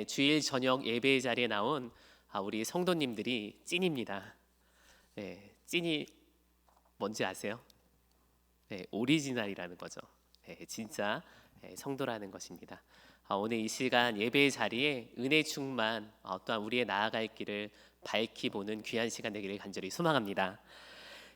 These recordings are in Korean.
주일 저녁 예배 자리에 나온 우리 성도님들이 찐입니다. 찐이 뭔지 아세요? 오리지널이라는 거죠. 진짜 성도라는 것입니다. 오늘 이 시간 예배 자리에 은혜 충만 또한 우리의 나아갈 길을 밝히 보는 귀한 시간 되기를 간절히 소망합니다.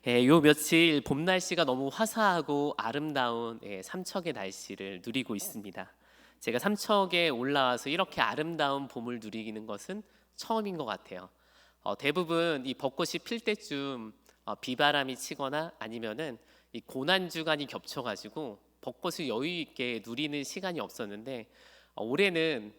요 며칠 봄 날씨가 너무 화사하고 아름다운 삼척의 날씨를 누리고 있습니다. 제가 삼척에 올라와서 이렇게 아름다운 봄을 누리는 것은 처음인 것 같아요. 대부분 이 벚꽃이 필 때쯤 비바람이 치거나 아니면은 이 고난 주간이 겹쳐가지고 벚꽃을 여유 있게 누리는 시간이 없었는데 올해는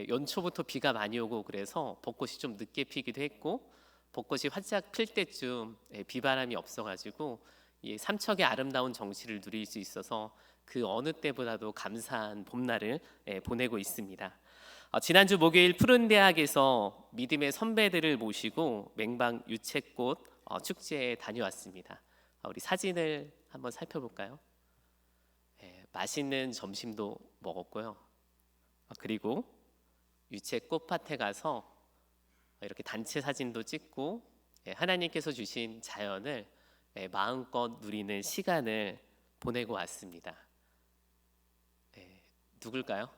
연초부터 비가 많이 오고 그래서 벚꽃이 좀 늦게 피기도 했고 벚꽃이 활짝 필 때쯤 비바람이 없어가지고 이 삼척의 아름다운 정취를 누릴 수 있어서 그 어느 때보다도 감사한 봄날을 보내고 있습니다. 지난주 목요일 푸른대학에서 믿음의 선배들을 모시고 맹방 유채꽃 축제에 다녀왔습니다. 우리 사진을 한번 살펴볼까요? 맛있는 점심도 먹었고요. 그리고 유채꽃밭에 가서 이렇게 단체 사진도 찍고 하나님께서 주신 자연을 마음껏 누리는 시간을 보내고 왔습니다. 누굴까요?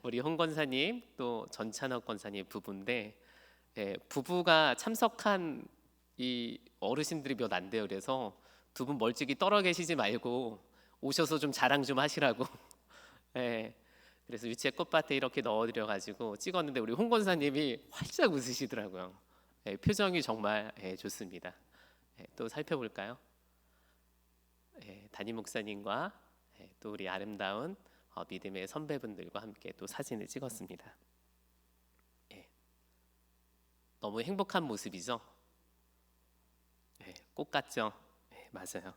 우리 홍 권사님 또 전찬혁 권사님 부부인데 부부가 참석한 이 어르신들이 몇 안 돼요. 그래서 두 분 멀찍이 떨어 계시지 말고 오셔서 좀 자랑 좀 하시라고. 그래서 유채 꽃밭에 이렇게 넣어드려 가지고 찍었는데 우리 홍 권사님이 활짝 웃으시더라고요. 표정이 정말 좋습니다. 또 살펴볼까요? 담임 목사님과 또 우리 아름다운 믿음의 선배분들과 함께 또 사진을 찍었습니다. 너무 행복한 모습이죠? 꽃 같죠? 맞아요.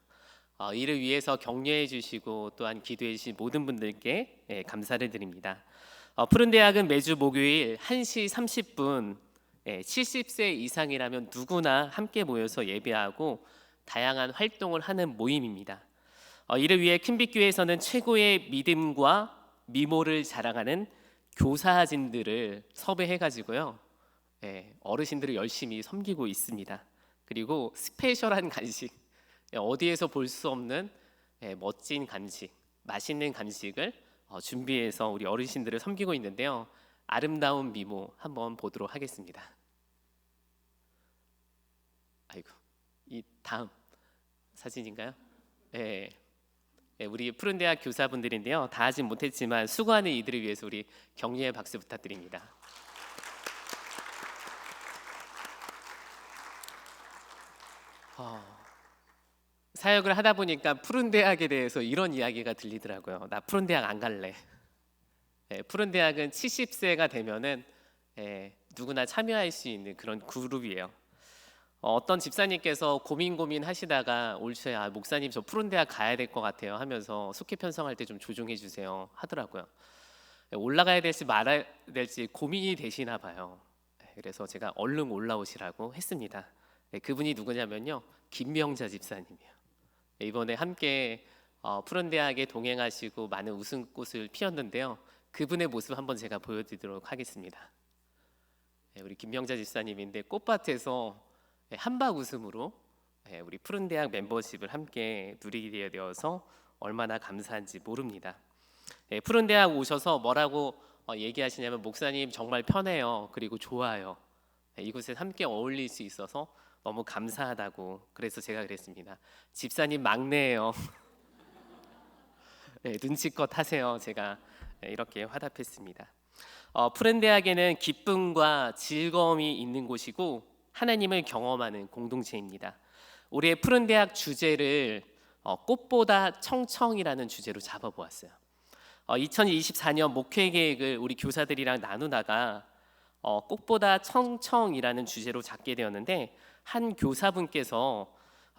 이를 위해서 격려해 주시고 또한 기도해 주신 모든 분들께 감사를 드립니다. 푸른대학은 매주 목요일 1시 30분 70세 이상이라면 누구나 함께 모여서 예배하고 다양한 활동을 하는 모임입니다. 이를 위해 큰빛교회에서는 최고의 믿음과 미모를 자랑하는 교사진들을 섭외해가지고요 어르신들을 열심히 섬기고 있습니다. 그리고 스페셜한 간식, 어디에서 볼 수 없는 멋진 간식, 맛있는 간식을 준비해서 우리 어르신들을 섬기고 있는데요. 아름다운 미모 한번 보도록 하겠습니다. 아이고, 이 다음 사진인가요? 우리 푸른대학 교사분들인데요. 다 하진 못했지만 수고하는 이들을 위해서 우리 격려의 박수 부탁드립니다. 사역을 하다 보니까 푸른대학에 대해서 이런 이야기가 들리더라고요. 나 푸른대학 안 갈래. 푸른대학은 70세가 되면은 누구나 참여할 수 있는 그런 그룹이에요. 어떤 집사님께서 고민하시다가 올 초에 목사님 저 푸른대학 가야 될 것 같아요 하면서 숙회 편성할 때 좀 조정해 주세요 하더라고요. 올라가야 될지 말아야 될지 고민이 되시나 봐요. 그래서 제가 얼른 올라오시라고 했습니다. 그분이 누구냐면요 김명자 집사님이에요. 이번에 함께 푸른대학에 동행하시고 많은 웃음꽃을 피웠는데요. 그분의 모습 한번 제가 보여드리도록 하겠습니다. 우리 김명자 집사님인데 꽃밭에서 한박 웃음으로 우리 푸른대학 멤버십을 함께 누리게 되어서 얼마나 감사한지 모릅니다. 푸른대학 오셔서 뭐라고 얘기하시냐면 목사님 정말 편해요. 그리고 좋아요. 이곳에 함께 어울릴 수 있어서 너무 감사하다고. 그래서 제가 그랬습니다. 집사님 막내예요. 눈치껏 하세요. 제가 이렇게 화답했습니다. 푸른대학에는 기쁨과 즐거움이 있는 곳이고 하나님을 경험하는 공동체입니다. 올해 푸른대학 주제를 꽃보다 청청이라는 주제로 잡아보았어요. 2024년 목회 계획을 우리 교사들이랑 나누다가 꽃보다 청청이라는 주제로 잡게 되었는데 한 교사분께서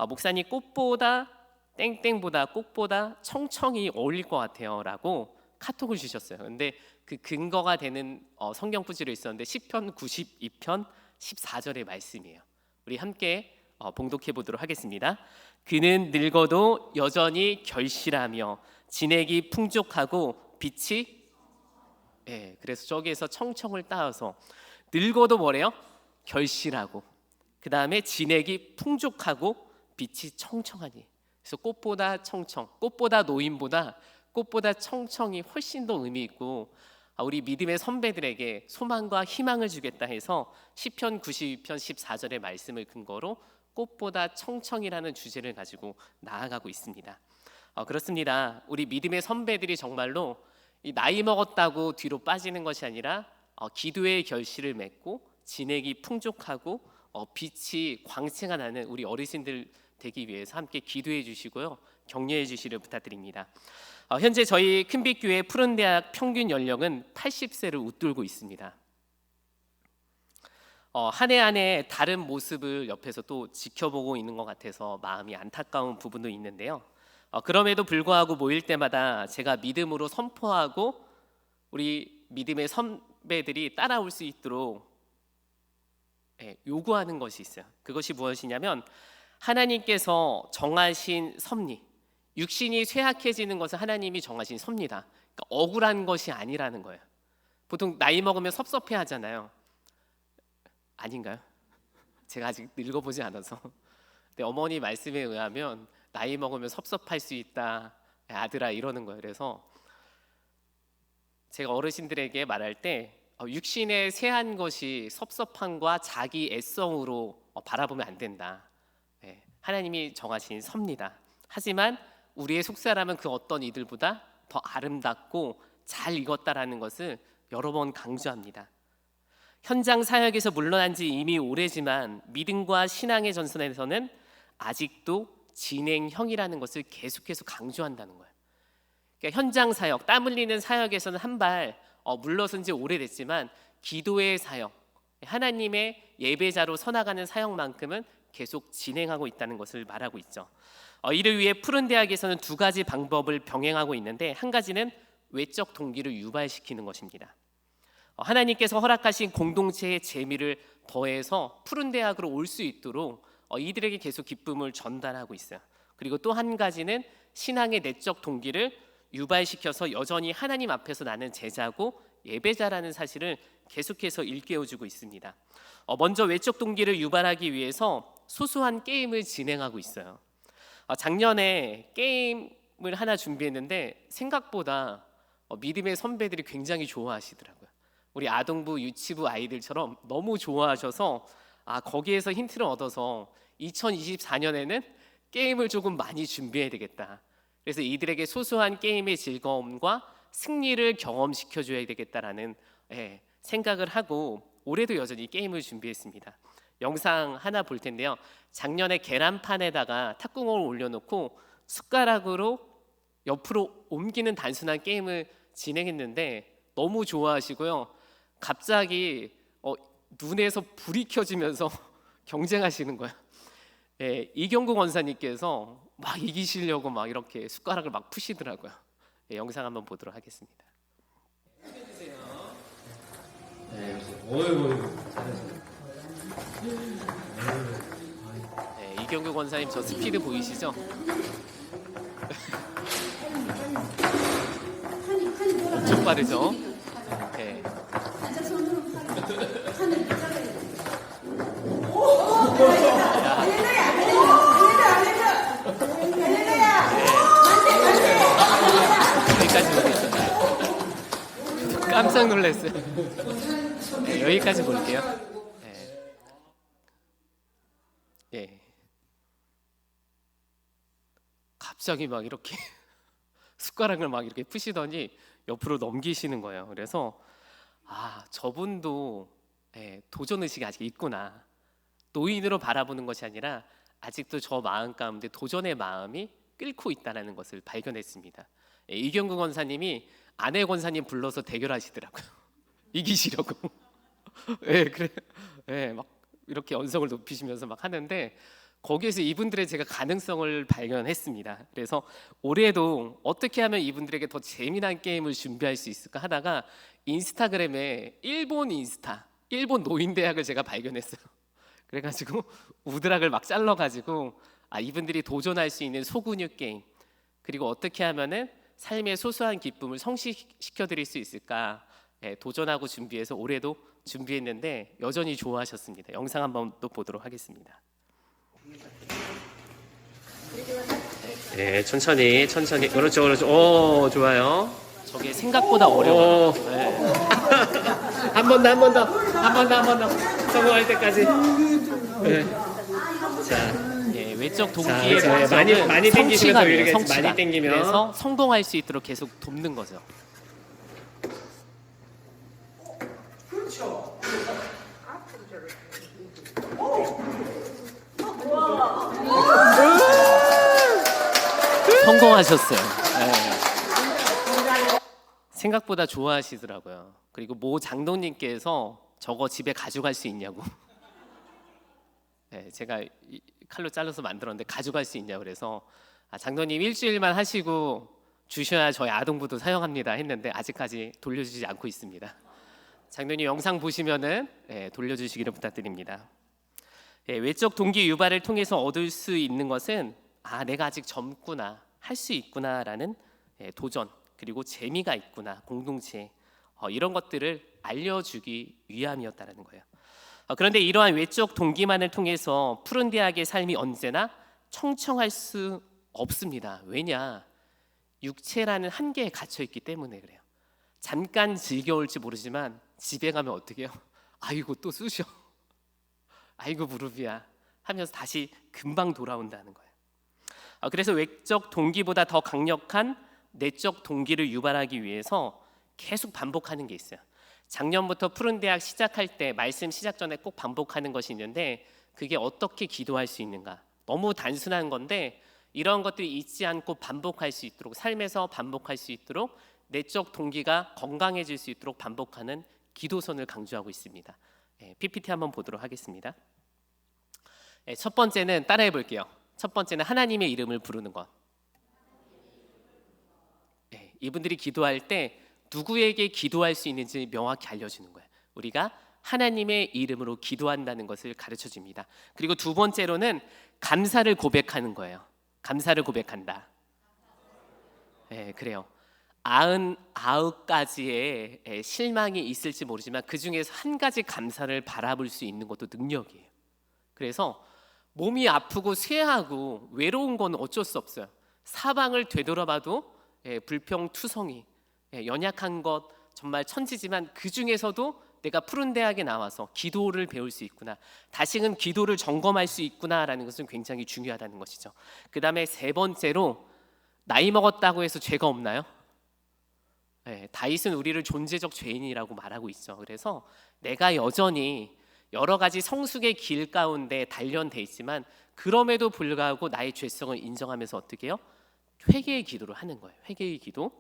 목사님 꽃보다 땡땡보다 꽃보다 청청이 어울릴 것 같아요 라고 카톡을 주셨어요. 근데 그 근거가 되는 성경 구절이 있었는데 시편 92편 14절의 말씀이에요. 우리 함께 봉독해 보도록 하겠습니다. 그는 늙어도 여전히 결실하며 진액이 풍족하고 빛이 그래서 저기에서 청청을 따서 늙어도 뭐래요? 결실하고, 그 다음에 진액이 풍족하고 빛이 청청하니. 그래서 꽃보다 청청, 꽃보다 노인보다 꽃보다 청청이 훨씬 더 의미 있고, 우리 믿음의 선배들에게 소망과 희망을 주겠다 해서 시편 92편 14절의 말씀을 근거로 꽃보다 청청이라는 주제를 가지고 나아가고 있습니다. 그렇습니다. 우리 믿음의 선배들이 정말로 이 나이 먹었다고 뒤로 빠지는 것이 아니라 기도의 결실을 맺고 진액이 풍족하고 빛이 광채가 나는 우리 어르신들 되기 위해서 함께 기도해 주시고요, 격려해 주시기를 부탁드립니다. 현재 저희 큰빛교회 푸른대학 평균 연령은 80세를 웃돌고 있습니다. 한 해 한 해 다른 모습을 옆에서 또 지켜보고 있는 것 같아서 마음이 안타까운 부분도 있는데요. 그럼에도 불구하고 모일 때마다 제가 믿음으로 선포하고 우리 믿음의 선배들이 따라올 수 있도록 요구하는 것이 있어요. 그것이 무엇이냐면 하나님께서 정하신 섭리, 육신이 쇠약해지는 것은 하나님이 정하신 섭리다. 그러니까 억울한 것이 아니라는 거예요. 보통 나이 먹으면 섭섭해 하잖아요. 아닌가요? 제가 아직 늙어보지 않아서. 근데 어머니 말씀에 의하면 나이 먹으면 섭섭할 수 있다, 아들아, 이러는 거예요. 그래서 제가 어르신들에게 말할 때 육신에 쇠한 것이 섭섭함과 자기 애성으로 바라보면 안 된다. 하나님이 정하신 섭리다. 하지만 우리의 속사람은 그 어떤 이들보다 더 아름답고 잘 익었다라는 것을 여러 번 강조합니다. 현장 사역에서 물러난 지 이미 오래지만 믿음과 신앙의 전선에서는 아직도 진행형이라는 것을 계속해서 강조한다는 거예요. 그러니까 현장 사역, 땀 흘리는 사역에서는 한 발 물러선 지 오래됐지만 기도의 사역, 하나님의 예배자로 서나가는 사역만큼은 계속 진행하고 있다는 것을 말하고 있죠. 이를 위해 푸른대학에서는 두 가지 방법을 병행하고 있는데, 한 가지는 외적 동기를 유발시키는 것입니다. 하나님께서 허락하신 공동체의 재미를 더해서 푸른대학으로 올 수 있도록 이들에게 계속 기쁨을 전달하고 있어요. 그리고 또 한 가지는 신앙의 내적 동기를 유발시켜서 여전히 하나님 앞에서 나는 제자고 예배자라는 사실을 계속해서 일깨워주고 있습니다. 먼저 외적 동기를 유발하기 위해서 소소한 게임을 진행하고 있어요. 작년에 게임을 하나 준비했는데 생각보다 믿음의 선배들이 굉장히 좋아하시더라고요. 우리 아동부, 유치부 아이들처럼 너무 좋아하셔서 거기에서 힌트를 얻어서 2024년에는 게임을 조금 많이 준비해야 되겠다. 그래서 이들에게 소소한 게임의 즐거움과 승리를 경험시켜줘야 되겠다라는 생각을 하고 올해도 여전히 게임을 준비했습니다. 영상 하나 볼 텐데요. 작년에 계란판에다가 탁구공을 올려놓고 숟가락으로 옆으로 옮기는 단순한 게임을 진행했는데 너무 좋아하시고요. 갑자기 눈에서 불이 켜지면서 경쟁하시는 거예요. 이경구 권사님께서 막 이기시려고 막 이렇게 숟가락을 막 푸시더라고요. 영상 한번 보도록 하겠습니다. 이경규 권사님 저 스피드 보이시죠? 엄청 빠르죠? 여기까지 보겠습니다. 깜짝 놀랐어요. 여기까지 볼게요. 갑자기 막 이렇게 숟가락을 막 이렇게 푸시더니 옆으로 넘기시는 거예요. 그래서 저분도 도전 의식이 아직 있구나. 노인으로 바라보는 것이 아니라 아직도 저 마음 가운데 도전의 마음이 끓고 있다는 것을 발견했습니다. 이경구 권사님이 아내 권사님 불러서 대결하시더라고요. 이기시려고. 그래. 막 이렇게 언성을 높이시면서 막 하는데 거기에서 이분들의 제가 가능성을 발견했습니다. 그래서 올해도 어떻게 하면 이분들에게 더 재미난 게임을 준비할 수 있을까 하다가 인스타그램에 일본 노인대학을 제가 발견했어요. 그래가지고 우드락을 막 잘라가지고 이분들이 도전할 수 있는 소근육 게임, 그리고 어떻게 하면은 삶의 소소한 기쁨을 성취시켜 드릴 수 있을까 도전하고 준비해서 올해도 준비했는데 여전히 좋아하셨습니다. 영상 한번 또 보도록 하겠습니다. 네, 천천히 그렇죠. 오, 좋아요. 저게 생각보다 어려워요. 네. 한 번 더 성공할 때까지. 네. 자, 외적 동기의 많이 당기시면서 이렇게 성취감. 많이 당기면 그래서 성공할 수 있도록 계속 돕는 거죠. 성공하셨어요. 네. 생각보다 좋아하시더라고요. 그리고 모 장로님께서 저거 집에 가져갈 수 있냐고. 네, 제가 칼로 잘라서 만들었는데 가져갈 수 있냐고 그래서 장로님 일주일만 하시고 주셔야 저희 아동부도 사용합니다 했는데 아직까지 돌려주지 않고 있습니다. 장로님 영상 보시면은 돌려주시기를 부탁드립니다. 외적 동기 유발을 통해서 얻을 수 있는 것은 내가 아직 젊구나, 할 수 있구나라는 도전, 그리고 재미가 있구나, 공동체, 이런 것들을 알려주기 위함이었다라는 거예요. 그런데 이러한 외적 동기만을 통해서 푸른 대학의 삶이 언제나 청청할 수 없습니다. 왜냐? 육체라는 한계에 갇혀 있기 때문에 그래요. 잠깐 즐겨올지 모르지만 집에 가면 어떻게 해요? 아이고 또 쑤셔, 아이고 무릎이야 하면서 다시 금방 돌아온다는 거예요. 그래서 외적 동기보다 더 강력한 내적 동기를 유발하기 위해서 계속 반복하는 게 있어요. 작년부터 푸른 대학 시작할 때 말씀 시작 전에 꼭 반복하는 것이 있는데 그게 어떻게 기도할 수 있는가? 너무 단순한 건데 이런 것들이 잊지 않고 반복할 수 있도록, 삶에서 반복할 수 있도록, 내적 동기가 건강해질 수 있도록 반복하는 기도선을 강조하고 있습니다. PPT 한번 보도록 하겠습니다. 첫 번째는 따라해 볼게요. 첫 번째는 하나님의 이름을 부르는 것. 이분들이 기도할 때 누구에게 기도할 수 있는지 명확히 알려주는 거예요. 우리가 하나님의 이름으로 기도한다는 것을 가르쳐 줍니다. 그리고 두 번째로는 감사를 고백하는 거예요. 감사를 고백한다. 그래요. 99가지의 실망이 있을지 모르지만 그 중에서 한 가지 감사를 바라볼 수 있는 것도 능력이에요. 그래서 몸이 아프고 쇠하고 외로운 건 어쩔 수 없어요. 사방을 되돌아봐도 불평투성이, 연약한 것 정말 천지지만 그 중에서도 내가 푸른 대학에 나와서 기도를 배울 수 있구나, 다시금 기도를 점검할 수 있구나라는 것은 굉장히 중요하다는 것이죠. 그 다음에 세 번째로 나이 먹었다고 해서 죄가 없나요? 다윗은 우리를 존재적 죄인이라고 말하고 있죠. 그래서 내가 여전히 여러 가지 성숙의 길 가운데 단련돼 있지만 그럼에도 불구하고 나의 죄성을 인정하면서 어떻게 해요? 회개의 기도를 하는 거예요. 회개의 기도.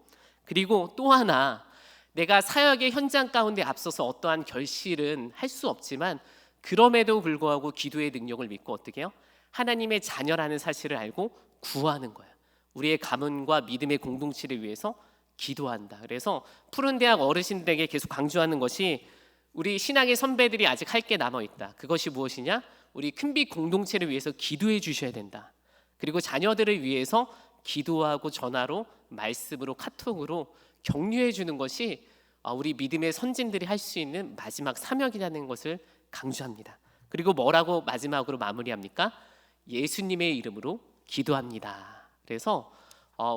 그리고 또 하나, 내가 사역의 현장 가운데 앞서서 어떠한 결실은 할 수 없지만 그럼에도 불구하고 기도의 능력을 믿고 어떻게 해요? 하나님의 자녀라는 사실을 알고 구하는 거예요. 우리의 가문과 믿음의 공동체를 위해서 기도한다. 그래서 푸른 대학 어르신들에게 계속 강조하는 것이 우리 신앙의 선배들이 아직 할 게 남아있다. 그것이 무엇이냐? 우리 큰빛 공동체를 위해서 기도해 주셔야 된다. 그리고 자녀들을 위해서 기도하고 전화로, 말씀으로, 카톡으로 격려해 주는 것이 우리 믿음의 선진들이 할 수 있는 마지막 사명이라는 것을 강조합니다. 그리고 뭐라고 마지막으로 마무리합니까? 예수님의 이름으로 기도합니다. 그래서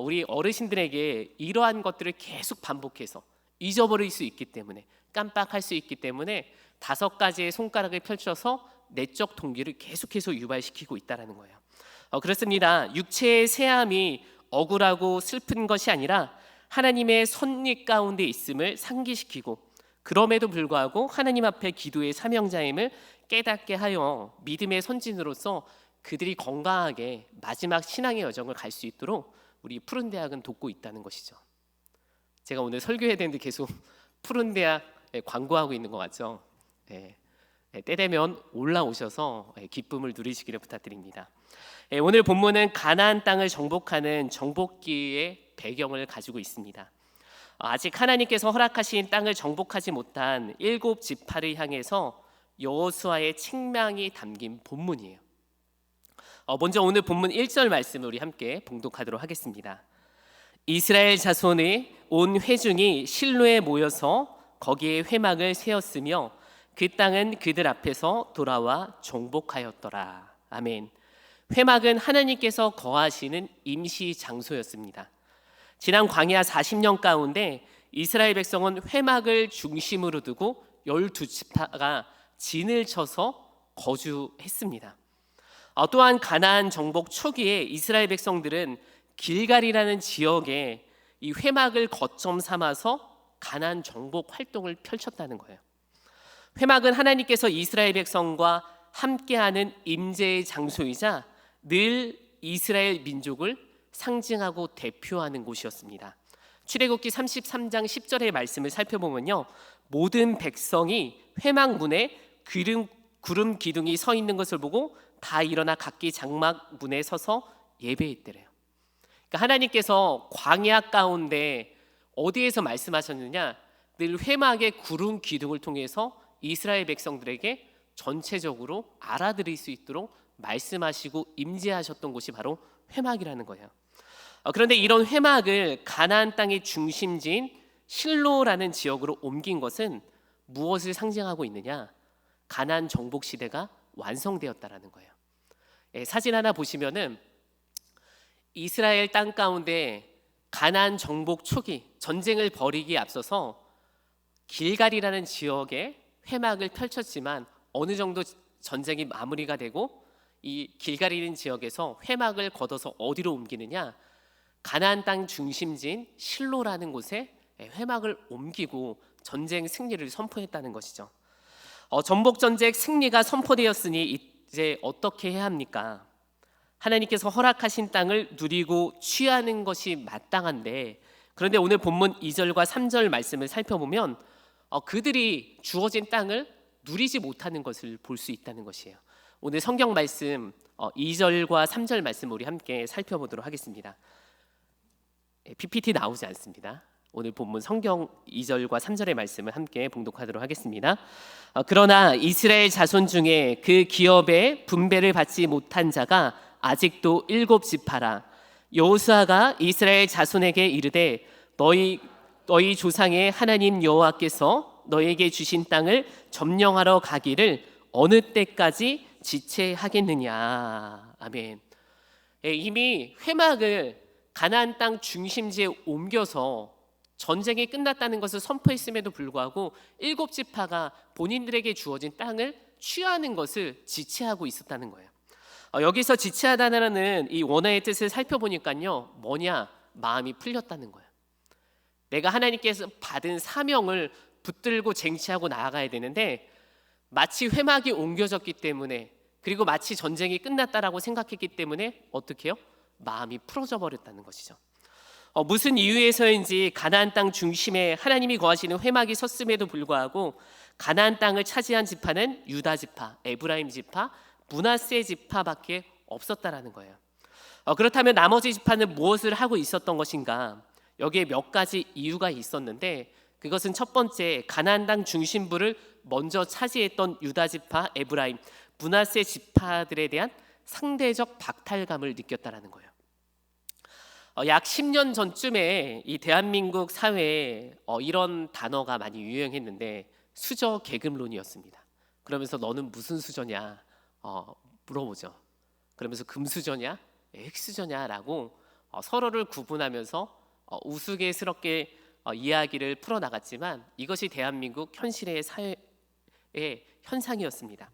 우리 어르신들에게 이러한 것들을 계속 반복해서 잊어버릴 수 있기 때문에, 깜빡할 수 있기 때문에 5가지의 손가락을 펼쳐서 내적 동기를 계속해서 유발시키고 있다는 거예요. 그렇습니다. 육체의 쇠함이 억울하고 슬픈 것이 아니라 하나님의 섭리 가운데 있음을 상기시키고, 그럼에도 불구하고 하나님 앞에 기도의 사명자임을 깨닫게 하여 믿음의 선진으로서 그들이 건강하게 마지막 신앙의 여정을 갈 수 있도록 우리 푸른 대학은 돕고 있다는 것이죠. 제가 오늘 설교해야 되는데 계속 푸른 대학 광고하고 있는 것 같죠? 때 되면 올라오셔서 기쁨을 누리시기를 부탁드립니다. 오늘 본문은 가나안 땅을 정복하는 정복기의 배경을 가지고 있습니다. 아직 하나님께서 허락하신 땅을 정복하지 못한 7지파를 향해서 여호수아의 책망이 담긴 본문이에요. 먼저 오늘 본문 1절 말씀을 우리 함께 봉독하도록 하겠습니다. 이스라엘 자손의 온 회중이 실로에 모여서 거기에 회막을 세웠으며 그 땅은 그들 앞에서 돌아와 정복하였더라. 아멘. 회막은 하나님께서 거하시는 임시 장소였습니다. 지난 광야 40년 가운데 이스라엘 백성은 회막을 중심으로 두고 12지파가 진을 쳐서 거주했습니다. 또한 가나안 정복 초기에 이스라엘 백성들은 길갈이라는 지역에 이 회막을 거점 삼아서 가나안 정복 활동을 펼쳤다는 거예요. 회막은 하나님께서 이스라엘 백성과 함께하는 임재의 장소이자 늘 이스라엘 민족을 상징하고 대표하는 곳이었습니다. 출애굽기 33장 10절의 말씀을 살펴보면요, 모든 백성이 회막 문에 구름 기둥이 서 있는 것을 보고 다 일어나 각기 장막 문에 서서 예배했더래요. 그러니까 하나님께서 광야 가운데 어디에서 말씀하셨느냐, 늘 회막의 구름 기둥을 통해서 이스라엘 백성들에게 전체적으로 알아들을 수 있도록 말씀하시고 임재하셨던 곳이 바로 회막이라는 거예요. 그런데 이런 회막을 가나안 땅의 중심지인 실로라는 지역으로 옮긴 것은 무엇을 상징하고 있느냐? 가나안 정복 시대가 완성되었다라는 거예요. 사진 하나 보시면은 이스라엘 땅 가운데 가나안 정복 초기 전쟁을 벌이기에 앞서서 길갈이라는 지역에 회막을 펼쳤지만 어느 정도 전쟁이 마무리가 되고 이 길갈이라는 지역에서 회막을 걷어서 어디로 옮기느냐? 가나안 땅 중심지인 실로라는 곳에 회막을 옮기고 전쟁 승리를 선포했다는 것이죠. 정복 전쟁 승리가 선포되었으니 이제 어떻게 해야 합니까? 하나님께서 허락하신 땅을 누리고 취하는 것이 마땅한데, 그런데 오늘 본문 2절과 3절 말씀을 살펴보면 그들이 주어진 땅을 누리지 못하는 것을 볼 수 있다는 것이에요. 오늘 성경 말씀 2절과 3절 말씀 우리 함께 살펴보도록 하겠습니다. PPT 나오지 않습니다. 오늘 본문 성경 2절과 3절의 말씀을 함께 봉독하도록 하겠습니다. 그러나 이스라엘 자손 중에 그 기업의 분배를 받지 못한 자가 아직도 7지파라. 여호수아가 이스라엘 자손에게 이르되 너희 조상의 하나님 여호와께서 너에게 주신 땅을 점령하러 가기를 어느 때까지 지체하겠느냐. 아멘. 이미 회막을 가나안 땅 중심지에 옮겨서 전쟁이 끝났다는 것을 선포했음에도 불구하고 7지파가 본인들에게 주어진 땅을 취하는 것을 지체하고 있었다는 거예요. 여기서 지체하다는 이 원어의 뜻을 살펴보니까요, 뭐냐? 마음이 풀렸다는 거예요. 내가 하나님께서 받은 사명을 붙들고 쟁취하고 나아가야 되는데 마치 회막이 옮겨졌기 때문에, 그리고 마치 전쟁이 끝났다라고 생각했기 때문에 어떻게 해요? 마음이 풀어져 버렸다는 것이죠. 무슨 이유에서인지 가나안 땅 중심에 하나님이 거하시는 회막이 섰음에도 불구하고 가나안 땅을 차지한 지파는 유다 지파, 에브라임 지파, 므낫세 지파밖에 없었다라는 거예요. 그렇다면 나머지 지파는 무엇을 하고 있었던 것인가? 여기에 몇 가지 이유가 있었는데, 그것은 첫 번째, 가나안 땅 중심부를 먼저 차지했던 유다 지파, 에브라임, 므낫세 지파들에 대한 상대적 박탈감을 느꼈다라는 거예요. 약 10년 전쯤에 이 대한민국 사회에 이런 단어가 많이 유행했는데 수저 계급론이었습니다. 그러면서 너는 무슨 수저냐 물어보죠. 그러면서 금수저냐 흙수저냐라고 서로를 구분하면서 우스갯스럽게 이야기를 풀어나갔지만 이것이 대한민국 현실의 사회의 현상이었습니다.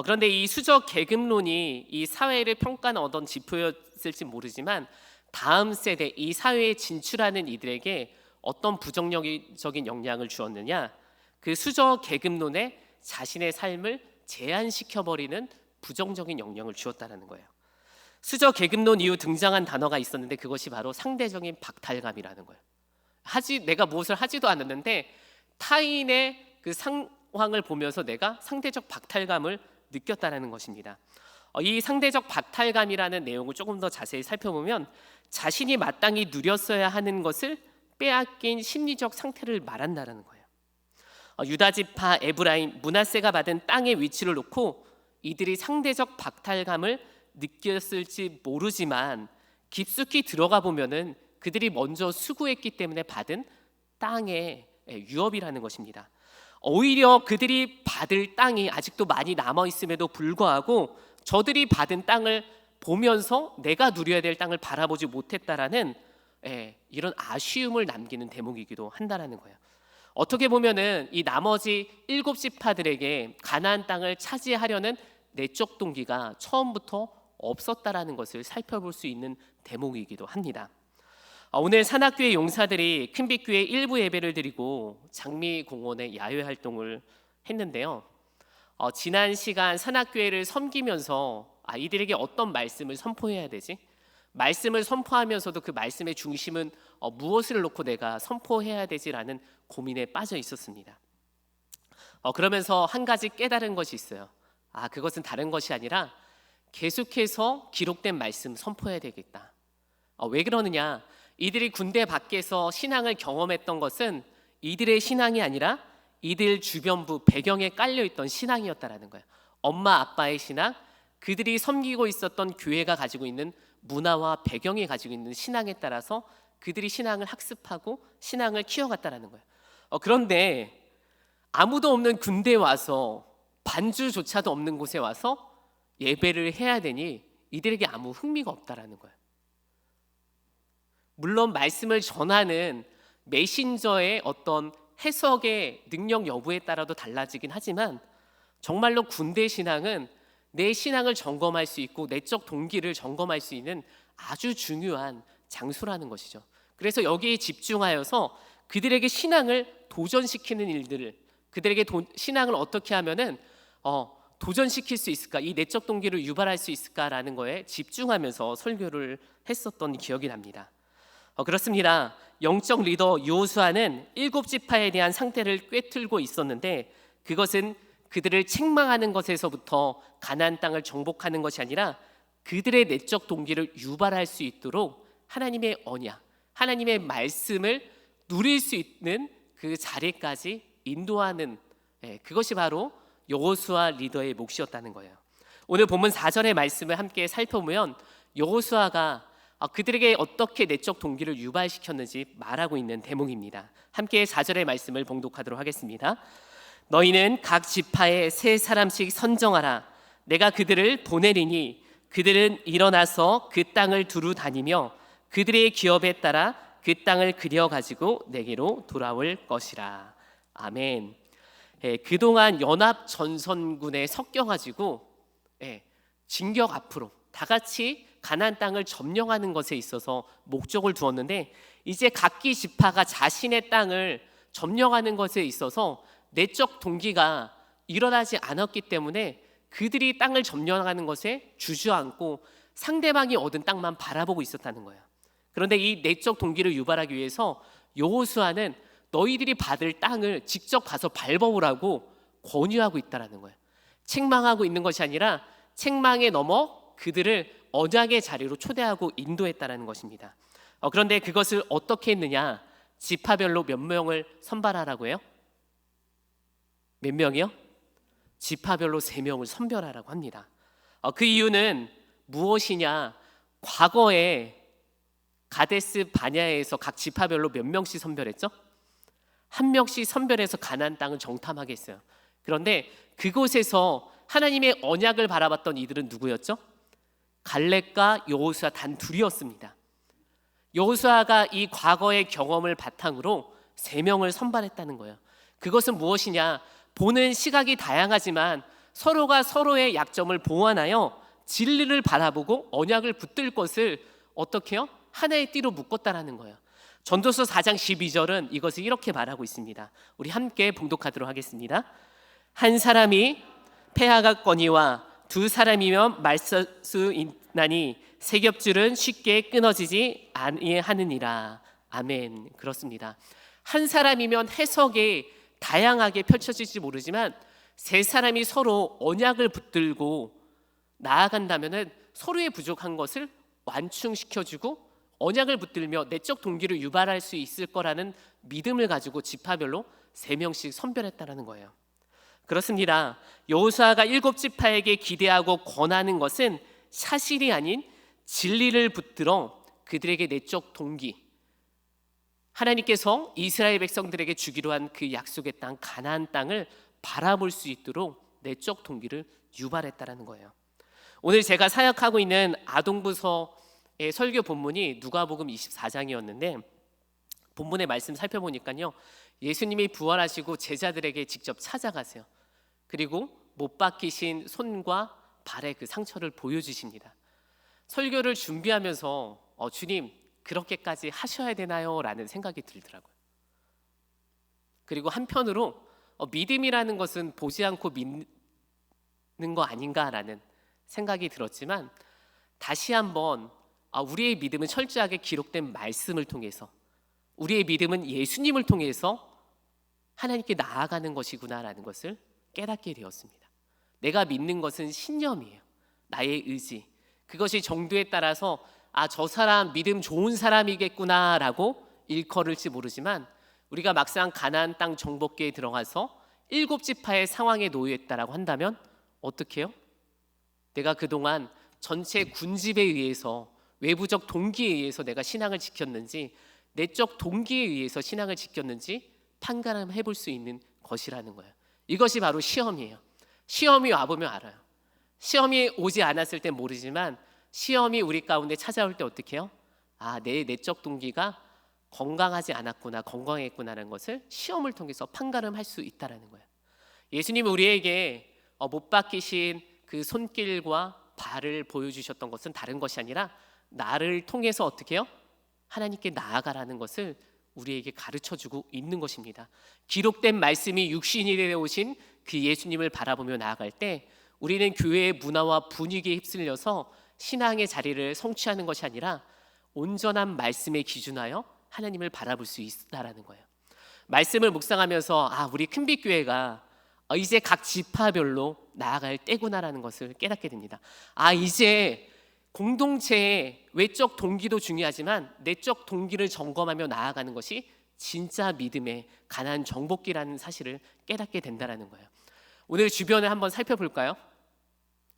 그런데 이 수저 계급론이 이 사회를 평가하는 어떤 지표였을지 모르지만 다음 세대, 이 사회에 진출하는 이들에게 어떤 부정적인 영향을 주었느냐? 그 수저 계급론에 자신의 삶을 제한시켜버리는 부정적인 영향을 주었다는 거예요. 수저 계급론 이후 등장한 단어가 있었는데 그것이 바로 상대적인 박탈감이라는 거예요. 내가 무엇을 하지도 않았는데 타인의 그 상황을 보면서 내가 상대적 박탈감을 느꼈다는 것입니다. 이 상대적 박탈감이라는 내용을 조금 더 자세히 살펴보면 자신이 마땅히 누렸어야 하는 것을 빼앗긴 심리적 상태를 말한다는 거예요. 유다지파, 에브라임, 므낫세가 받은 땅의 위치를 놓고 이들이 상대적 박탈감을 느꼈을지 모르지만 깊숙이 들어가 보면은 그들이 먼저 수고했기 때문에 받은 땅의 유업이라는 것입니다. 오히려 그들이 받을 땅이 아직도 많이 남아 있음에도 불구하고 저들이 받은 땅을 보면서 내가 누려야 될 땅을 바라보지 못했다라는 이런 아쉬움을 남기는 대목이기도 한다라는 거예요. 어떻게 보면은 이 나머지 7지파들에게 가나안 땅을 차지하려는 내적 동기가 처음부터 없었다라는 것을 살펴볼 수 있는 대목이기도 합니다. 오늘 산악교회 용사들이 큰빛교회 일부 예배를 드리고 장미공원에 야외 활동을 했는데요. 지난 시간 산악교회를 섬기면서 이들에게 어떤 말씀을 선포해야 되지? 말씀을 선포하면서도 그 말씀의 중심은 무엇을 놓고 내가 선포해야 되지라는 고민에 빠져 있었습니다. 그러면서 한 가지 깨달은 것이 있어요. 그것은 다른 것이 아니라 계속해서 기록된 말씀 선포해야 되겠다. 왜 그러느냐? 이들이 군대 밖에서 신앙을 경험했던 것은 이들의 신앙이 아니라 이들 주변부 배경에 깔려있던 신앙이었다라는 거예요. 엄마 아빠의 신앙, 그들이 섬기고 있었던 교회가 가지고 있는 문화와 배경이 가지고 있는 신앙에 따라서 그들이 신앙을 학습하고 신앙을 키워갔다라는 거예요. 그런데 아무도 없는 군대에 와서 반주조차도 없는 곳에 와서 예배를 해야 되니 이들에게 아무 흥미가 없다라는 거예요. 물론 말씀을 전하는 메신저의 어떤 해석의 능력 여부에 따라도 달라지긴 하지만 정말로 군대 신앙은 내 신앙을 점검할 수 있고 내적 동기를 점검할 수 있는 아주 중요한 장소라는 것이죠. 그래서 여기에 집중하여서 그들에게 신앙을 도전시키는 일들을, 그들에게 신앙을 어떻게 하면은 도전시킬 수 있을까, 이 내적 동기를 유발할 수 있을까라는 거에 집중하면서 설교를 했었던 기억이 납니다. 그렇습니다. 영적 리더 여호수아는 7지파에 대한 상태를 꿰뚫고 있었는데 그것은 그들을 책망하는 것에서부터 가나안 땅을 정복하는 것이 아니라 그들의 내적 동기를 유발할 수 있도록 하나님의 언약, 하나님의 말씀을 누릴 수 있는 그 자리까지 인도하는, 그것이 바로 여호수아 리더의 몫이었다는 거예요. 오늘 본문 4절의 말씀을 함께 살펴보면 여호수아가 그들에게 어떻게 내적 동기를 유발시켰는지 말하고 있는 대목입니다. 함께 4절의 말씀을 봉독하도록 하겠습니다. 너희는 각 지파에 3사람씩 선정하라. 내가 그들을 보내리니 그들은 일어나서 그 땅을 두루 다니며 그들의 기업에 따라 그 땅을 그려가지고 내게로 돌아올 것이라. 아멘. 그동안 연합전선군에 섞여가지고 진격 앞으로 다 같이 가나안 땅을 점령하는 것에 있어서 목적을 두었는데 이제 각기 지파가 자신의 땅을 점령하는 것에 있어서 내적 동기가 일어나지 않았기 때문에 그들이 땅을 점령하는 것에 주저앉고 상대방이 얻은 땅만 바라보고 있었다는 거예요. 그런데 이 내적 동기를 유발하기 위해서 여호수아는 너희들이 받을 땅을 직접 가서 밟아오라고 권유하고 있다는 거예요. 책망하고 있는 것이 아니라 책망에 넘어 그들을 언약의 자리로 초대하고 인도했다는 것입니다. 그런데 그것을 어떻게 했느냐? 지파별로 몇 명을 선발하라고 해요? 몇 명이요? 지파별로 3명을 선별하라고 합니다. 그 이유는 무엇이냐? 과거에 가데스 바냐에서 각 지파별로 몇 명씩 선별했죠? 1명씩 선별해서 가나안 땅을 정탐하게 했어요. 그런데 그곳에서 하나님의 언약을 바라봤던 이들은 누구였죠? 갈렙과 여호수아 단 2이었습니다. 여호수아가 이 과거의 경험을 바탕으로 3명을 선발했다는 거예요. 그것은 무엇이냐? 보는 시각이 다양하지만 서로가 서로의 약점을 보완하여 진리를 바라보고 언약을 붙들 것을 어떻게 해요? 하나의 띠로 묶었다라는 거예요. 전도서 4장 12절은 이것을 이렇게 말하고 있습니다. 우리 함께 봉독하도록 하겠습니다. 한 사람이 패하겠거니와 2사람이면 말쓸 수 있나니 세 겹줄은 쉽게 끊어지지 아니하느니라. 아멘. 그렇습니다. 한 사람이면 해석이 다양하게 펼쳐질지 모르지만 3사람이 서로 언약을 붙들고 나아간다면은 서로의 부족한 것을 완충시켜주고 언약을 붙들며 내적 동기를 유발할 수 있을 거라는 믿음을 가지고 지파별로 3명씩 선별했다는 거예요. 그렇습니다. 여호수아가 7지파에게 기대하고 권하는 것은 사실이 아닌 진리를 붙들어 그들에게 내적 동기, 하나님께서 이스라엘 백성들에게 주기로 한 그 약속의 땅 가나안 땅을 바라볼 수 있도록 내적 동기를 유발했다라는 거예요. 오늘 제가 사역하고 있는 아동부서의 설교 본문이 누가복음 24장이었는데 본문의 말씀 살펴보니까요, 예수님이 부활하시고 제자들에게 직접 찾아가세요. 그리고 못 박히신 손과 발의 그 상처를 보여주십니다. 설교를 준비하면서 주님 그렇게까지 하셔야 되나요? 라는 생각이 들더라고요. 그리고 한편으로 믿음이라는 것은 보지 않고 믿는 거 아닌가라는 생각이 들었지만, 다시 한번 우리의 믿음은 철저하게 기록된 말씀을 통해서, 우리의 믿음은 예수님을 통해서 하나님께 나아가는 것이구나라는 것을 깨닫게 되었습니다. 내가 믿는 것은 신념이에요. 나의 의지. 그것이 정도에 따라서 저 사람 믿음 좋은 사람이겠구나라고 일컬을지 모르지만, 우리가 막상 가나안 땅 정복기에 들어가서 7지파의 상황에 놓여있다라고 한다면 어떻게 해요? 내가 그동안 전체 군집에 의해서, 외부적 동기에 의해서 내가 신앙을 지켰는지, 내적 동기에 의해서 신앙을 지켰는지 판가름해 볼 수 있는 것이라는 거예요. 이것이 바로 시험이에요. 시험이 와보면 알아요. 시험이 오지 않았을 땐 모르지만 시험이 우리 가운데 찾아올 때 어떻게 해요? 내 내적 동기가 건강하지 않았구나, 건강했구나라는 것을 시험을 통해서 판가름할 수 있다는 거예요. 예수님은 우리에게 못 박히신 그 손길과 발을 보여주셨던 것은 다른 것이 아니라 나를 통해서 어떻게 해요? 하나님께 나아가라는 것을 우리에게 가르쳐주고 있는 것입니다. 기록된 말씀이 육신이 되어 오신 그 예수님을 바라보며 나아갈 때 우리는 교회의 문화와 분위기에 휩쓸려서 신앙의 자리를 성취하는 것이 아니라 온전한 말씀에 기준하여 하나님을 바라볼 수 있다라는 거예요. 말씀을 묵상하면서 우리 큰빛교회가 이제 각 지파별로 나아갈 때구나라는 것을 깨닫게 됩니다. 이제 공동체의 외적 동기도 중요하지만 내적 동기를 점검하며 나아가는 것이 진짜 믿음의 가나안 정복기라는 사실을 깨닫게 된다는 거예요. 오늘 주변을 한번 살펴볼까요?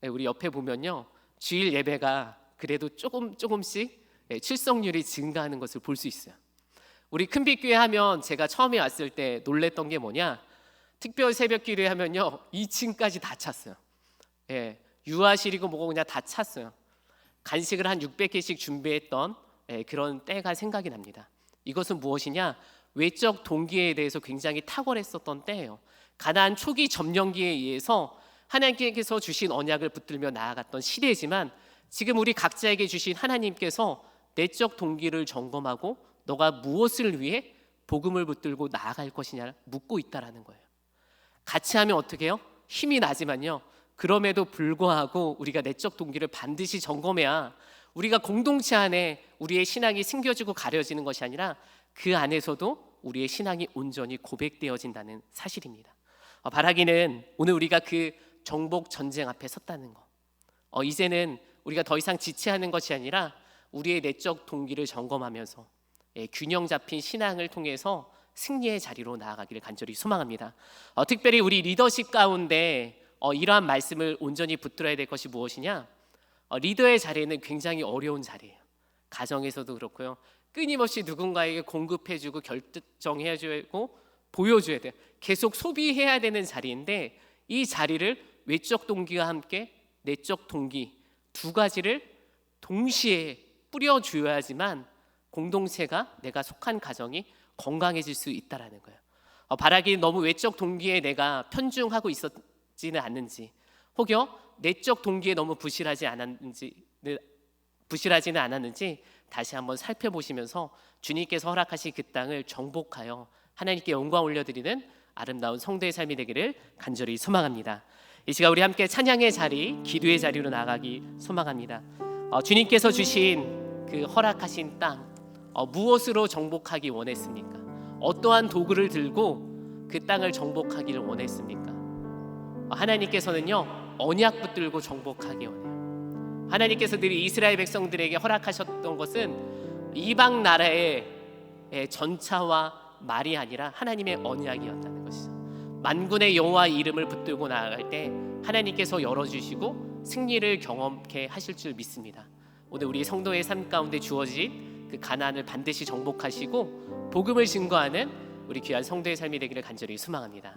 우리 옆에 보면요, 주일 예배가 그래도 조금씩 출석률이 증가하는 것을 볼 수 있어요. 우리 큰빛교회 하면 제가 처음에 왔을 때 놀랬던 게 뭐냐, 특별 새벽 기도회 하면요 2층까지 다 찼어요. 유아실이고 뭐고 그냥 다 찼어요. 간식을 한 600개씩 준비했던 그런 때가 생각이 납니다. 이것은 무엇이냐, 외적 동기에 대해서 굉장히 탁월했었던 때예요. 가나안 초기 점령기에 의해서 하나님께서 주신 언약을 붙들며 나아갔던 시대지만, 지금 우리 각자에게 주신 하나님께서 내적 동기를 점검하고 너가 무엇을 위해 복음을 붙들고 나아갈 것이냐 묻고 있다라는 거예요. 같이 하면 어떻게 해요? 힘이 나지만요, 그럼에도 불구하고 우리가 내적 동기를 반드시 점검해야 우리가 공동체 안에 우리의 신앙이 숨겨지고 가려지는 것이 아니라 그 안에서도 우리의 신앙이 온전히 고백되어진다는 사실입니다. 바라기는 오늘 우리가 그 정복 전쟁 앞에 섰다는 거, 이제는 우리가 더 이상 지체하는 것이 아니라 우리의 내적 동기를 점검하면서 균형 잡힌 신앙을 통해서 승리의 자리로 나아가기를 간절히 소망합니다. 특별히 우리 리더십 가운데 이러한 말씀을 온전히 붙들어야 될 것이 무엇이냐, 리더의 자리는 굉장히 어려운 자리예요. 가정에서도 그렇고요, 끊임없이 누군가에게 공급해주고 결정해주고 보여줘야 돼요. 계속 소비해야 되는 자리인데, 이 자리를 외적 동기와 함께 내적 동기 두 가지를 동시에 뿌려줘야지만 공동체가, 내가 속한 가정이 건강해질 수 있다라는 거예요. 바라기는 너무 외적 동기에 내가 편중하고 있었지는 않는지, 혹여 내적 동기에 너무 부실하지는 않았는지 다시 한번 살펴보시면서 주님께서 허락하신 그 땅을 정복하여 하나님께 영광 올려드리는 아름다운 성도의 삶이 되기를 간절히 소망합니다. 이 시간 우리 함께 찬양의 자리, 기도의 자리로 나가기 소망합니다. 주님께서 주신 그 허락하신 땅, 무엇으로 정복하기 원했습니까? 어떠한 도구를 들고 그 땅을 정복하기를 원했습니까? 하나님께서는요 언약 붙들고 정복하기 원해요. 하나님께서 늘 이스라엘 백성들에게 허락하셨던 것은 이방 나라의 전차와 말이 아니라 하나님의 언약이었다는 것이죠. 만군의 여호와 이름을 붙들고 나아갈 때 하나님께서 열어주시고 승리를 경험케 하실 줄 믿습니다. 오늘 우리 성도의 삶 가운데 주어진 그 가나안을 반드시 정복하시고 복음을 증거하는 우리 귀한 성도의 삶이 되기를 간절히 소망합니다.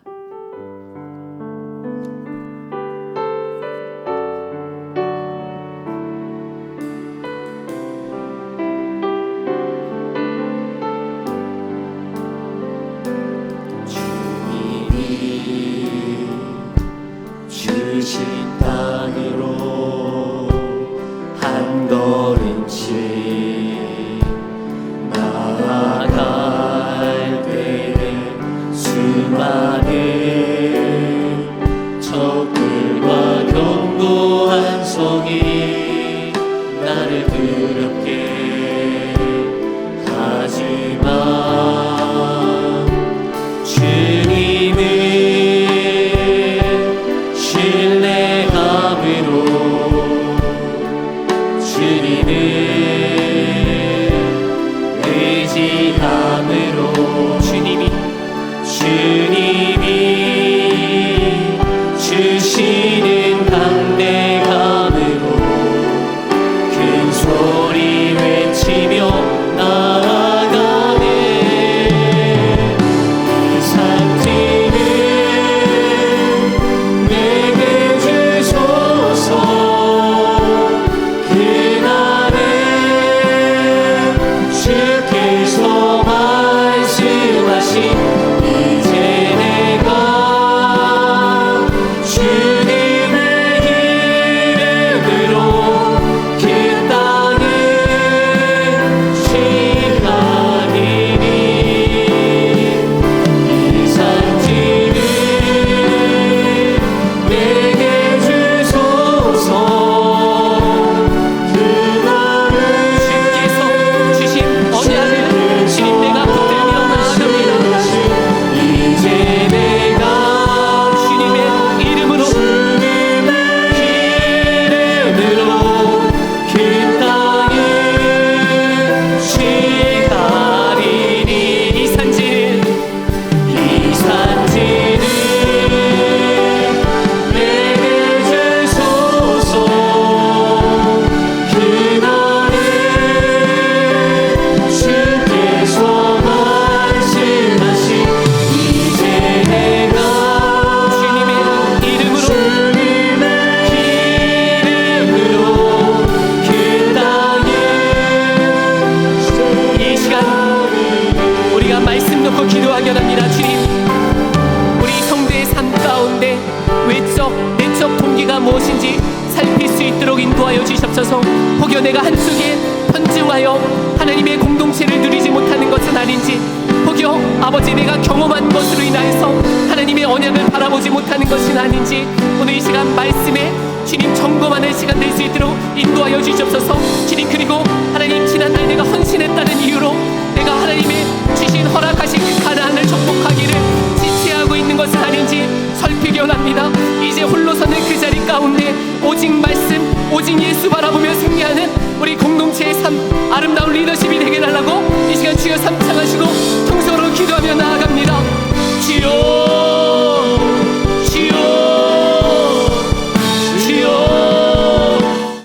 주신 땅으로 한 걸음씩 나아갈 때는 수많은 적들과 견고한 성이 나를 두렵게 하지만 주님을 신뢰함으로 주님을 의지함으로 주님이 주시는 담대함으로 큰 소리 외치며 나아가네. 이 상태는 내게 주소서. 그날에 주께서 말씀하신 이제 내가 주님의 이름으로 그 땅을 취하리니 이 산지를 내게 주소서. 그날에 주께서 주신 언약을 주님 내가 붙들며 나아갑니다. 이제 내가 주님의 이름으로 그 땅을 취하리니 이 산지는 내게 주소서. 그날에 주께서 말씀하신 이제 내가 주님의 이름으로 그 땅을 이 시간 우리가 말씀 놓고 기도하기 원합니다. 주님, 우리 성도의 삶 가운데 외적 내적 동기가 무엇인지 살필 수 있도록 인도하여 주시옵소서. 혹여 내가 한쪽에 편지하여 하나님의 공동체를 누리지 못하는 것은 아닌지, 혹여 아버지 내가 경험한 것으로 인하여서 하나님의 언약을 바라보지 못하는 것은 아닌지, 오늘 이 시간 말씀에 주님 점검하는 시간 될 수 있도록 인도하여 주시옵소서. 주님, 그리고 하나님